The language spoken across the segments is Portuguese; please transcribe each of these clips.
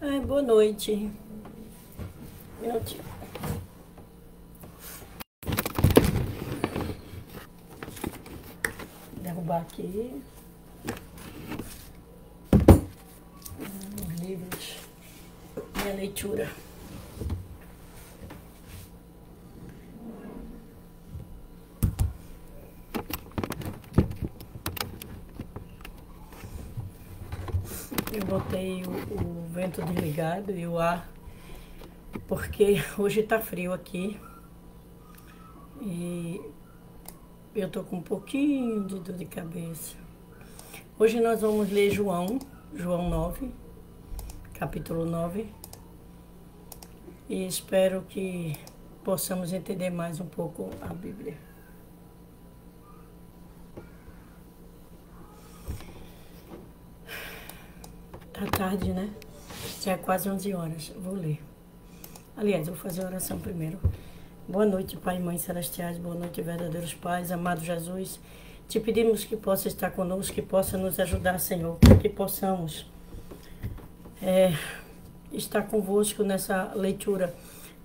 Ai, boa noite. Minutinho. Derrubar aqui. Os livros. Minha leitura. Eu botei o vento desligado e o ar, porque hoje tá frio aqui e eu tô com um pouquinho de dor de cabeça. Hoje nós vamos ler João 9, capítulo 9, e espero que possamos entender mais um pouco a Bíblia. Tá tarde, né? Já é quase 11 horas. Vou ler. Aliás, vou fazer a oração primeiro. Boa noite, Pai e Mãe Celestiais. Boa noite, verdadeiros pais. Amado Jesus, te pedimos que possa estar conosco, que possa nos ajudar, Senhor, para que possamos estar convosco nessa leitura,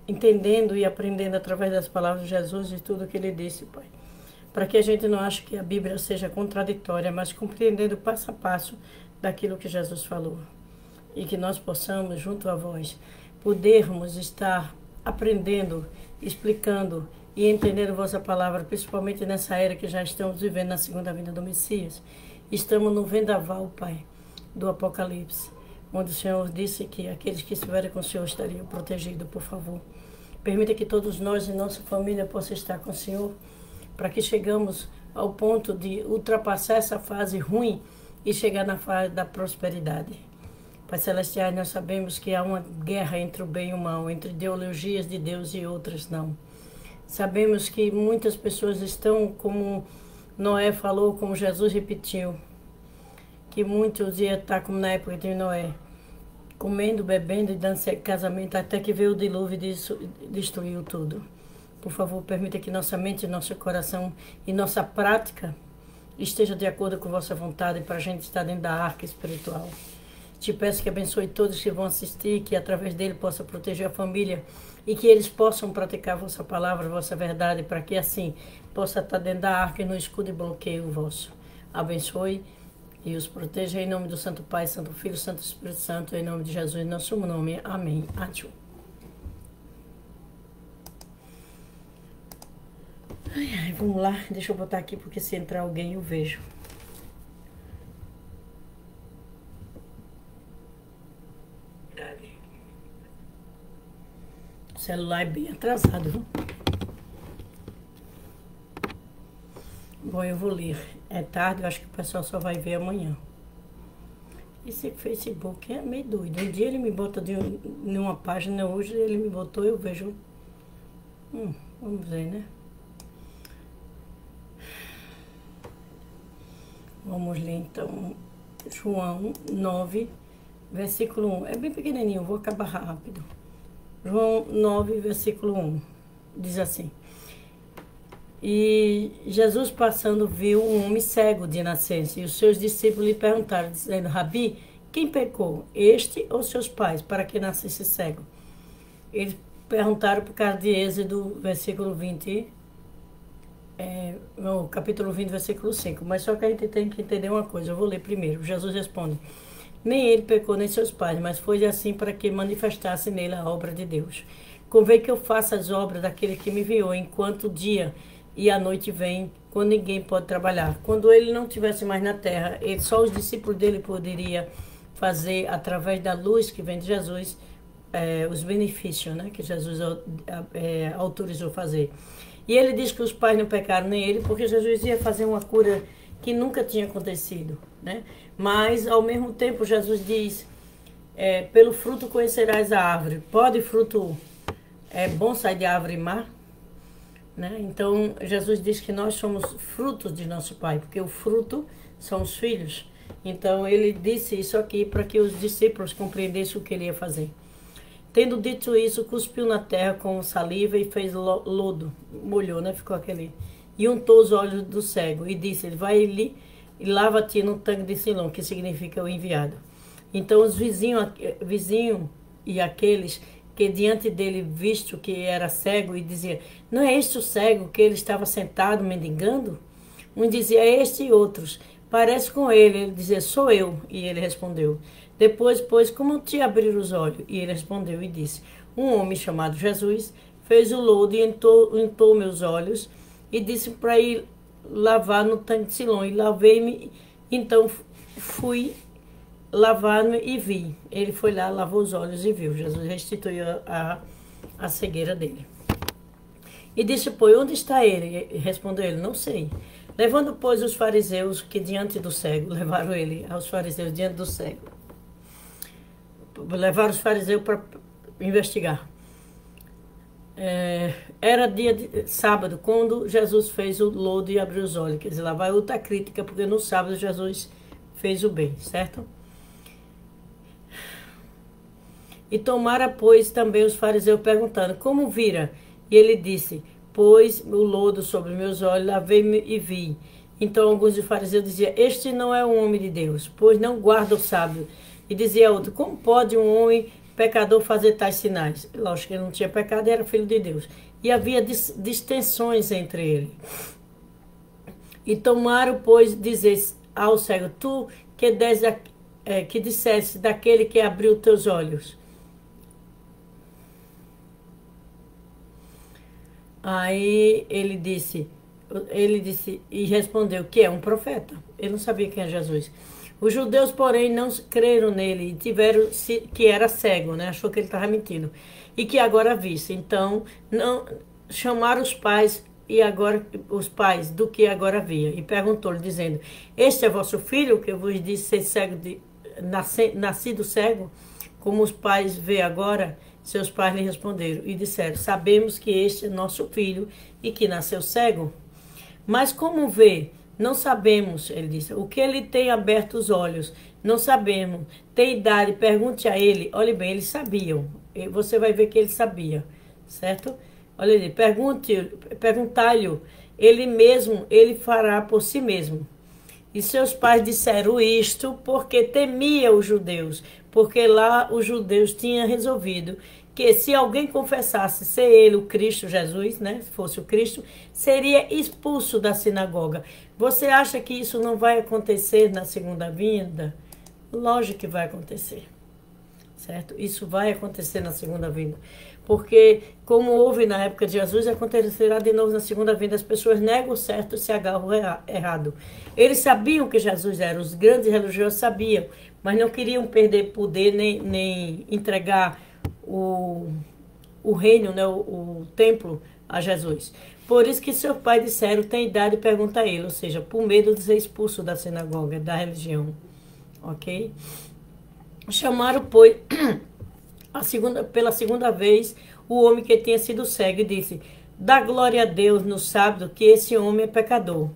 entendendo e aprendendo através das palavras de Jesus e tudo que Ele disse, Pai. Para que a gente não ache que a Bíblia seja contraditória, mas compreendendo passo a passo daquilo que Jesus falou. E que nós possamos, junto a vós, podermos estar aprendendo, explicando e entendendo a vossa palavra, principalmente nessa era que já estamos vivendo na segunda vinda do Messias. Estamos no vendaval, Pai, do Apocalipse, onde o Senhor disse que aqueles que estiverem com o Senhor estariam protegidos, por favor. Permita que todos nós e nossa família possam estar com o Senhor, para que chegamos ao ponto de ultrapassar essa fase ruim e chegar na fase da prosperidade. Pai Celestial, nós sabemos que há uma guerra entre o bem e o mal, entre ideologias de Deus e outras não. Sabemos que muitas pessoas estão, como Noé falou, como Jesus repetiu, que muitos iam estar como na época de Noé, comendo, bebendo e dando casamento, até que veio o dilúvio e destruiu tudo. Por favor, permita que nossa mente, nosso coração e nossa prática esteja de acordo com vossa vontade para a gente estar dentro da arca espiritual. Te peço que abençoe todos que vão assistir, que através dele possa proteger a família e que eles possam praticar a vossa palavra, a vossa verdade, para que assim possa estar dentro da arca e no escudo e bloqueio vosso. Abençoe e os proteja em nome do Santo Pai, Santo Filho, Santo Espírito Santo, em nome de Jesus, em nosso nome. Amém. Atchum. Vamos lá, deixa eu botar aqui porque se entrar alguém eu vejo. O celular é bem atrasado, viu? Bom, eu vou ler. É tarde, eu acho que o pessoal só vai ver amanhã. Esse Facebook é meio doido. Um dia ele me bota numa página, hoje ele me botou, eu vejo. Vamos ver, né? Vamos ler então João 9, versículo 1. É bem pequenininho, vou acabar rápido. João 9, versículo 1. Diz assim: E Jesus passando viu um homem cego de nascença, e os seus discípulos lhe perguntaram, dizendo: Rabi, quem pecou, este ou seus pais, para que nascesse cego? Eles perguntaram por causa de Êxodo, versículo 20, no capítulo 20, versículo 5. Mas só que a gente tem que entender uma coisa, eu vou ler primeiro. Jesus responde: Nem ele pecou, nem seus pais, mas foi assim para que manifestasse nele a obra de Deus. Convém que eu faça as obras daquele que me enviou, enquanto o dia e a noite vem, quando ninguém pode trabalhar. Quando ele não estivesse mais na terra, só os discípulos dele poderiam fazer, através da luz que vem de Jesus, os benefícios, né, que Jesus autorizou fazer. E ele diz que os pais não pecaram, nem ele, porque Jesus ia fazer uma cura que nunca tinha acontecido, né? Mas, ao mesmo tempo, Jesus diz, pelo fruto conhecerás a árvore. Pode fruto bom sair de árvore má? Né? Então, Jesus diz que nós somos frutos de nosso Pai, porque o fruto são os filhos. Então, ele disse isso aqui para que os discípulos compreendessem o que ele ia fazer. Tendo dito isso, cuspiu na terra com saliva e fez lodo, molhou, né? Ficou aquele. E untou os olhos do cego e disse: Vai ali e lava-te no tanque de Silão, que significa o enviado. Então os vizinhos e aqueles que diante dele, visto que era cego, e dizia, não é este o cego que ele estava sentado mendigando? Um dizia, este, e outros, parece com ele. Ele dizia, sou eu. E ele respondeu. Depois, pois, como te abrir os olhos? E ele respondeu e disse, um homem chamado Jesus fez o lodo e untou meus olhos e disse para ir lavar no tanque de Siloé. E lavei-me, então fui lavar-me e vi. Ele foi lá, lavou os olhos e viu. Jesus restituiu a cegueira dele. E disse, pois, onde está ele? E respondeu ele, não sei. Levando, pois, os fariseus que diante do cego, levaram ele aos fariseus diante do cego. Levaram os fariseus para investigar. Era dia de sábado, quando Jesus fez o lodo e abriu os olhos. Quer dizer, lá vai outra crítica, porque no sábado Jesus fez o bem, certo? E tomara, pois, também os fariseus perguntando, como vira? E ele disse, pôs o lodo sobre meus olhos, lavei-me e vi. Então alguns dos fariseus diziam, este não é um homem de Deus, pois não guarda o sábado. E dizia outro, como pode um homem pecador fazer tais sinais? Lógico que ele não tinha pecado, era filho de Deus. E havia distensões entre ele. E tomaram, pois, dizer ao cego, tu que disseste daquele que abriu teus olhos. Aí ele disse e respondeu que é um profeta. Ele não sabia quem é Jesus. Os judeus, porém, não creram nele e tiveram que era cego, né? Achou que ele estava mentindo. E que agora visse. Então, não chamaram os pais do que agora via. E perguntou-lhe, dizendo, este é vosso filho, que eu vos disse ser cego nascido cego, como os pais vê agora? Seus pais lhe responderam e disseram, sabemos que este é nosso filho e que nasceu cego. Mas como vê? Não sabemos, ele disse. O que ele tem aberto os olhos? Não sabemos. Tem idade? Pergunte a ele. Olha bem, eles sabiam. Você vai ver que ele sabia, certo? Olha ele, perguntai-lhe. Ele fará por si mesmo. E seus pais disseram isto porque temia os judeus, porque lá os judeus tinham resolvido que se alguém confessasse ser ele o Cristo, Jesus, né, se fosse o Cristo, seria expulso da sinagoga. Você acha que isso não vai acontecer na segunda vinda? Lógico que vai acontecer, certo? Isso vai acontecer na segunda vinda. Porque, como houve na época de Jesus, acontecerá de novo na segunda vinda. As pessoas negam o certo e se agarram errado. Eles sabiam que Jesus era, os grandes religiosos sabiam, mas não queriam perder poder nem entregar o reino, né, o templo a Jesus. Por isso que seus pais disseram, tem idade, pergunta a ele, ou seja, por medo de ser expulso da sinagoga, da religião. Ok? Chamaram, pois, pela segunda vez, o homem que tinha sido cego e disse, dá glória a Deus no sábado que esse homem é pecador.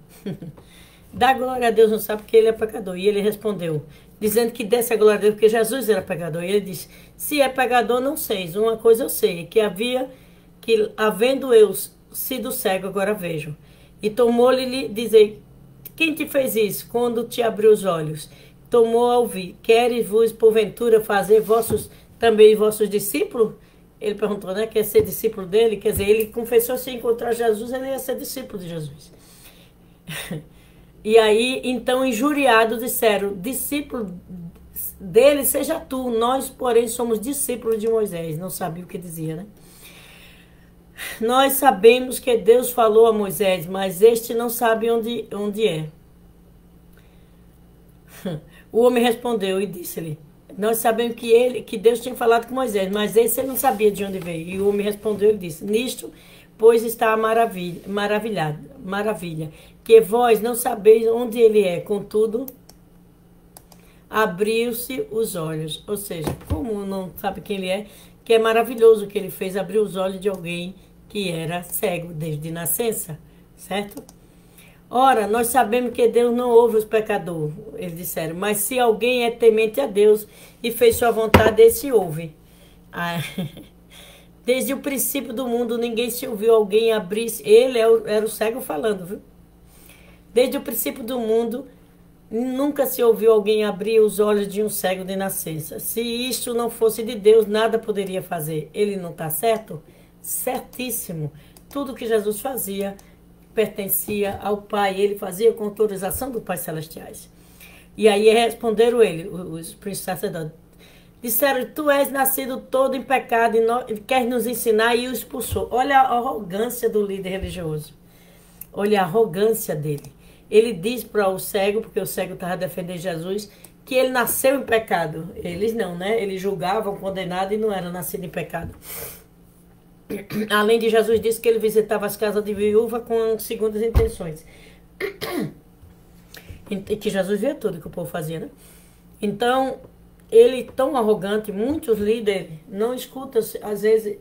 Dá glória a Deus no sábado que ele é pecador. E ele respondeu, dizendo que desse a glória a Deus porque Jesus era pecador. E ele disse, se é pecador, não sei. Uma coisa eu sei, que havendo eu sido cego, agora vejo. E tomou-lhe dizer, quem te fez isso quando te abriu os olhos? Tomou a ouvir, queres vos porventura fazer também vossos discípulos? Ele perguntou, né? Quer ser discípulo dele? Quer dizer, ele confessou se encontrar Jesus, ele ia ser discípulo de Jesus. E aí, então, injuriados disseram, discípulo dele seja tu, nós, porém, somos discípulos de Moisés. Não sabia o que dizia, né? Nós sabemos que Deus falou a Moisés, mas este não sabe onde é. O homem respondeu e disse-lhe, nós sabemos que Deus tinha falado com Moisés, mas esse ele não sabia de onde veio. E o homem respondeu e disse, nisto, pois está a maravilha, que vós não sabeis onde ele é, contudo, abriu-se os olhos. Ou seja, como não sabe quem ele é, que é maravilhoso o que ele fez, abrir os olhos de alguém que era cego desde nascença, certo? Ora, nós sabemos que Deus não ouve os pecadores, eles disseram, mas se alguém é temente a Deus e fez sua vontade, esse ouve. Desde o princípio do mundo, ninguém se ouviu alguém abrir, ele era o cego falando, viu? Desde o princípio do mundo, Nunca se ouviu alguém abrir os olhos de um cego de nascença. Se isto não fosse de Deus, nada poderia fazer. Ele não está certo? Certíssimo. Tudo que Jesus fazia pertencia ao Pai. Ele fazia com autorização do Pai Celestiais. E aí responderam ele, os príncipes sacerdotes. Disseram, tu és nascido todo em pecado e quer nos ensinar, e o expulsou. Olha a arrogância do líder religioso. Olha a arrogância dele. Ele diz para o cego, porque o cego estava defendendo Jesus, que ele nasceu em pecado. Eles não, né? Eles julgavam condenado e não era nascido em pecado. Além de Jesus disse que ele visitava as casas de viúva com segundas intenções. E que Jesus via tudo que o povo fazia, né? Então, ele tão arrogante, muitos líderes não escutam, às vezes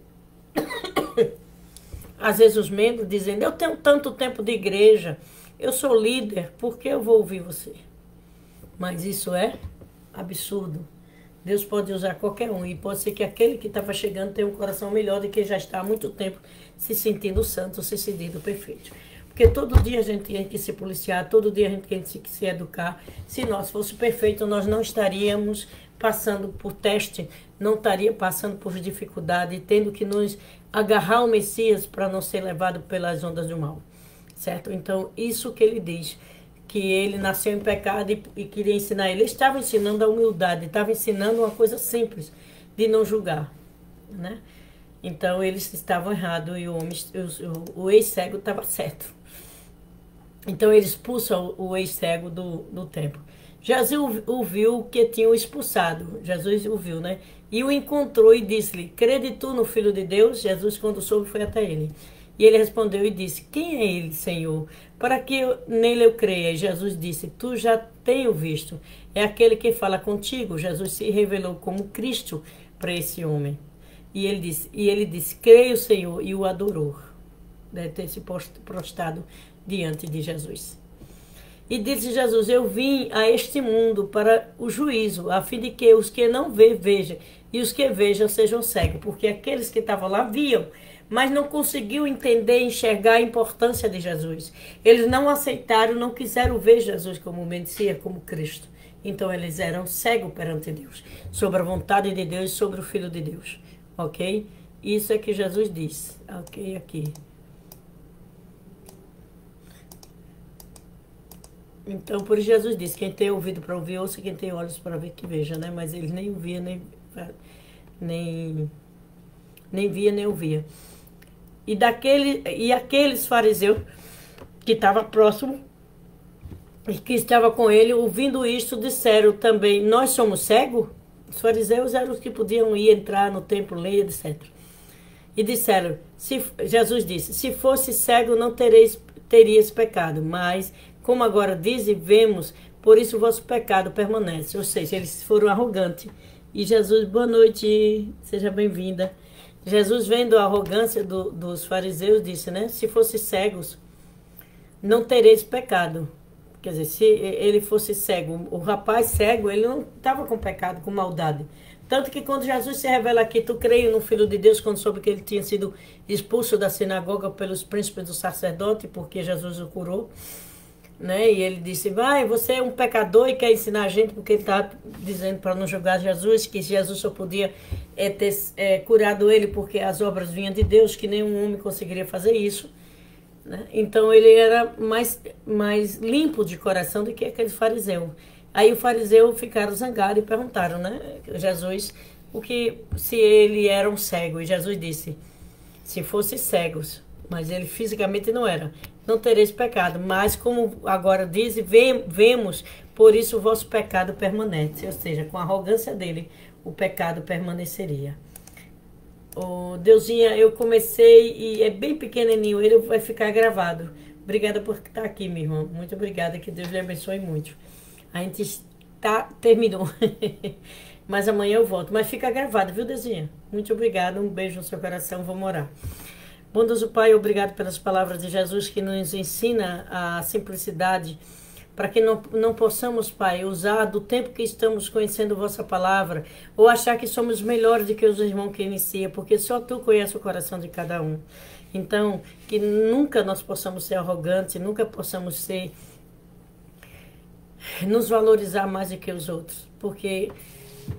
os membros dizendo, eu tenho tanto tempo de igreja, eu sou líder, por que eu vou ouvir você? Mas isso é absurdo. Deus pode usar qualquer um, e pode ser que aquele que estava chegando tenha um coração melhor do que já está há muito tempo se sentindo santo, se sentindo perfeito. Porque todo dia a gente tem que se policiar, todo dia a gente tem que se educar. Se nós fosse perfeito, nós não estaríamos passando por teste, não estaria passando por dificuldade, tendo que nos agarrar ao Messias para não ser levado pelas ondas do mal, certo? Então, isso que ele diz, que ele nasceu em pecado e queria ensinar. Ele estava ensinando a humildade, estava ensinando uma coisa simples, de não julgar, né? Então, eles estavam errados e o ex-cego estava certo. Então, ele expulsa o ex-cego do templo. Jesus o viu que tinham expulsado. Jesus o viu, né? E o encontrou e disse-lhe, crede tu no Filho de Deus? Jesus, quando soube, foi até ele. E ele respondeu e disse, quem é ele, Senhor? Para que nele eu creia. E Jesus disse, tu já tenho visto. É aquele que fala contigo. Jesus se revelou como Cristo para esse homem. E ele disse, creio, Senhor, e o adorou. Deve ter se prostrado diante de Jesus. E disse Jesus, eu vim a este mundo para o juízo, a fim de que os que não veem, vejam, e os que vejam sejam cegos. Porque aqueles que estavam lá viam, mas não conseguiu entender, enxergar a importância de Jesus. Eles não aceitaram, não quiseram ver Jesus como Messias, como Cristo. Então eles eram cegos perante Deus, sobre a vontade de Deus e sobre o Filho de Deus. Ok? Isso é que Jesus disse. Ok, aqui. Então, por isso Jesus disse, quem tem ouvido para ouvir, ouça, quem tem olhos para ver, que veja, né? Mas eles nem ouviam, nem via, nem ouvia. E aqueles fariseus que estavam próximos e que estavam com ele, ouvindo isto, disseram também, nós somos cegos? Os fariseus eram os que podiam ir entrar no templo, ler, etc. E disseram, Jesus disse, se fosse cego não terias pecado, mas como agora diz e vemos, por isso o vosso pecado permanece. Ou seja, eles foram arrogantes. E Jesus, boa noite, seja bem-vinda. Jesus, vendo a arrogância dos fariseus, disse, né? Se fossem cegos, não tereis pecado. Quer dizer, se ele fosse cego, o rapaz cego, ele não estava com pecado, com maldade. Tanto que quando Jesus se revela aqui, tu creio no Filho de Deus, quando soube que ele tinha sido expulso da sinagoga pelos príncipes do sacerdote, porque Jesus o curou, né? E ele disse, vai, você é um pecador e quer ensinar a gente, porque ele está dizendo para não julgar Jesus, que Jesus só podia ter curado ele porque as obras vinham de Deus, que nenhum homem conseguiria fazer isso, né? Então ele era mais limpo de coração do que aquele fariseu. Aí o fariseu ficaram zangados e perguntaram, né, Jesus, se ele era um cego. E Jesus disse, se fossem cegos, mas ele fisicamente não era, não tereis pecado. Mas como agora diz, vemos, por isso o vosso pecado permanece. Ou seja, com a arrogância dele, o pecado permaneceria. Oh, Deusinha, eu comecei e é bem pequenininho, ele vai ficar gravado. Obrigada por estar aqui, minha irmã. Muito obrigada, que Deus lhe abençoe muito. A gente terminou. Mas amanhã eu volto. Mas fica gravado, viu, Deusinha? Muito obrigada, um beijo no seu coração, vamos orar. Bondoso Pai, obrigado pelas palavras de Jesus que nos ensina a simplicidade, para que não possamos, Pai, usar do tempo que estamos conhecendo vossa palavra, ou achar que somos melhores do que os irmãos que iniciam, porque só tu conheces o coração de cada um. Então, que nunca nós possamos ser arrogantes, nunca possamos ser nos valorizar mais do que os outros, porque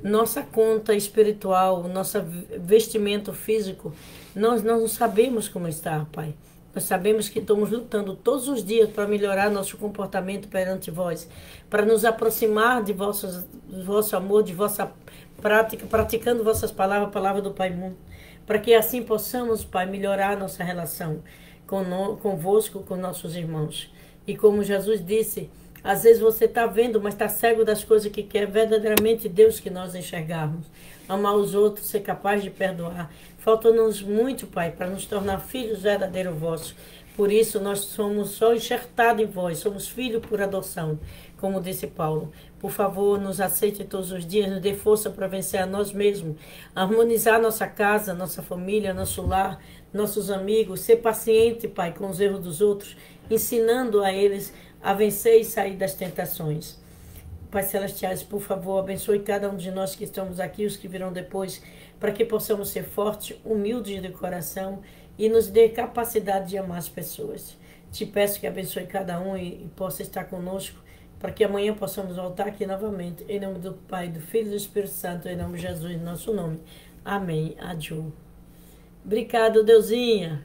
nossa conta espiritual, nosso vestimento físico, nós não sabemos como está, Pai. Nós sabemos que estamos lutando todos os dias para melhorar nosso comportamento perante vós, para nos aproximar de vosso amor, de vossa prática, praticando vossas palavras, a palavra do Pai Mundo, para que assim possamos, Pai, melhorar nossa relação convosco, com nossos irmãos. E como Jesus disse, às vezes você está vendo, mas está cego das coisas que quer verdadeiramente Deus que nós enxergarmos. Amar os outros, ser capaz de perdoar. Falta-nos muito, Pai, para nos tornar filhos verdadeiros vossos. Por isso nós somos só enxertados em vós, somos filhos por adoção, como disse Paulo. Por favor, nos aceite todos os dias, nos dê força para vencer a nós mesmos, harmonizar nossa casa, nossa família, nosso lar, nossos amigos, ser paciente, Pai, com os erros dos outros, ensinando a eles a vencer e sair das tentações. Pai Celestiais, por favor, abençoe cada um de nós que estamos aqui, os que virão depois, para que possamos ser fortes, humildes de coração e nos dê capacidade de amar as pessoas. Te peço que abençoe cada um e possa estar conosco, para que amanhã possamos voltar aqui novamente. Em nome do Pai, do Filho e do Espírito Santo, em nome de Jesus, em nosso nome. Amém. Adiô. Obrigado, Deusinha.